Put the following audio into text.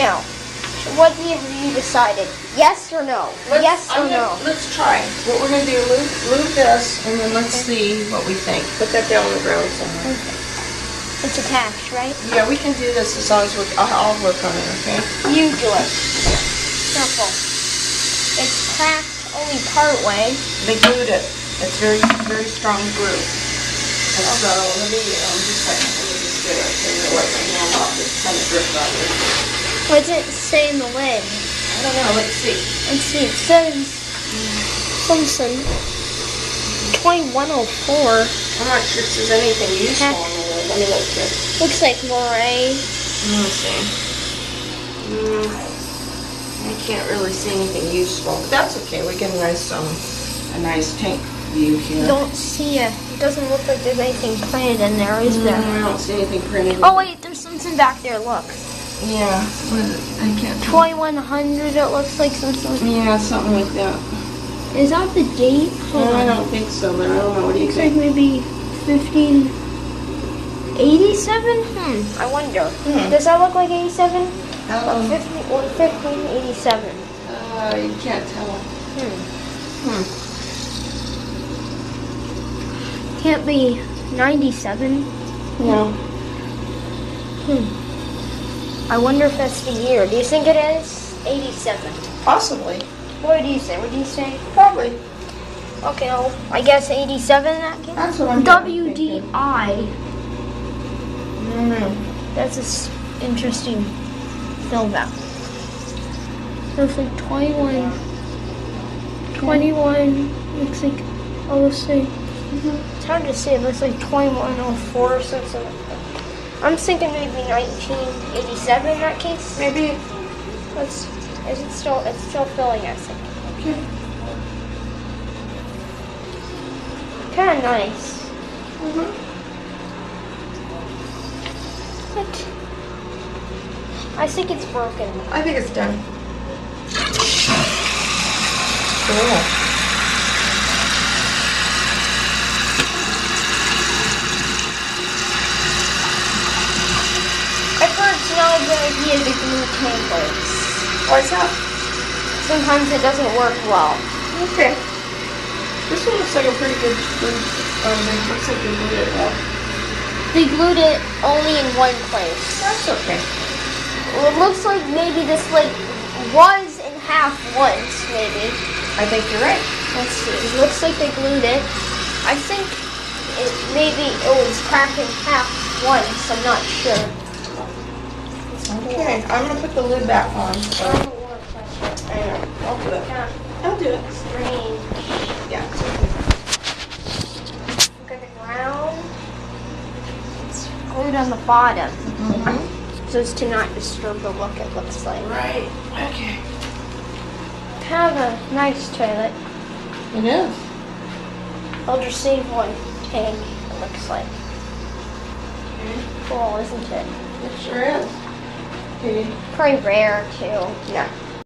Now, what have you decided? Yes or no? Yes or no? Let's try. What we're going to do, move this, and then let's see what we think. Put that down on the ground somewhere. Okay. It's attached, right? Yeah, we can do this as long as I'll work on it, okay? You do it. Careful. It's cracked only part way. They glued it. It's very, very strong glue. And so, let me just get it. And wipe my hand off. It's kind of dripped on me. What does it say in the lid? I don't know. Let's see. Let's see. It says something. 2104. I'm not sure it says anything useful on the lid. Let me look here. Looks like Moray. Let me see. I can't really see anything useful. But that's okay. We get a nice tank view here. Don't see it. It doesn't look like there's anything printed in there, is there? I don't see anything printed. Oh wait, there's something back there. Look. Yeah. What is it? I can't. 2100. It looks like something. Yeah, something like that. Is that the date? I don't think so, but I don't know. What do you think? Like maybe 1587? I wonder. Does that look like 87? 1587. You can't tell. Can't be 97. No. I wonder if that's the year. Do you think it is? 87. Possibly. What do you say? What do you say? Probably. Okay, well, I guess 87 in that case. That's what I'm WDI. Mm-hmm. That's an interesting film out. Looks like 21. 21. Looks like, let's see. It's hard to say. It looks like 2104 or something like that. I'm thinking maybe 1987 in that case. Maybe. It's still filling, I think. Okay. Kind of nice. But I think it's broken. I think it's done. Cool. I've heard it's not a good idea to glue tampers. Why's that? Sometimes it doesn't work well. Okay. This one looks like a pretty good glue. It looks like they glued it well. They glued it only in one place. That's okay. Well, it looks like maybe this was in half once, maybe. I think you're right. Let's see. It looks like they glued it. I think maybe it was cracked in half once. I'm not sure. Okay, I'm gonna put the lid back on. So. I don't want to touch it. I'll do it. I'll do it. Strange. Yeah. Look at the ground. It's glued on the bottom. So as to not disturb the look, it looks like. Right. Okay. Kind of a nice toilet. It is. Eljer Savoy tank, it looks like. Cool, isn't it? It sure is. Okay. Pretty rare, too. Yeah.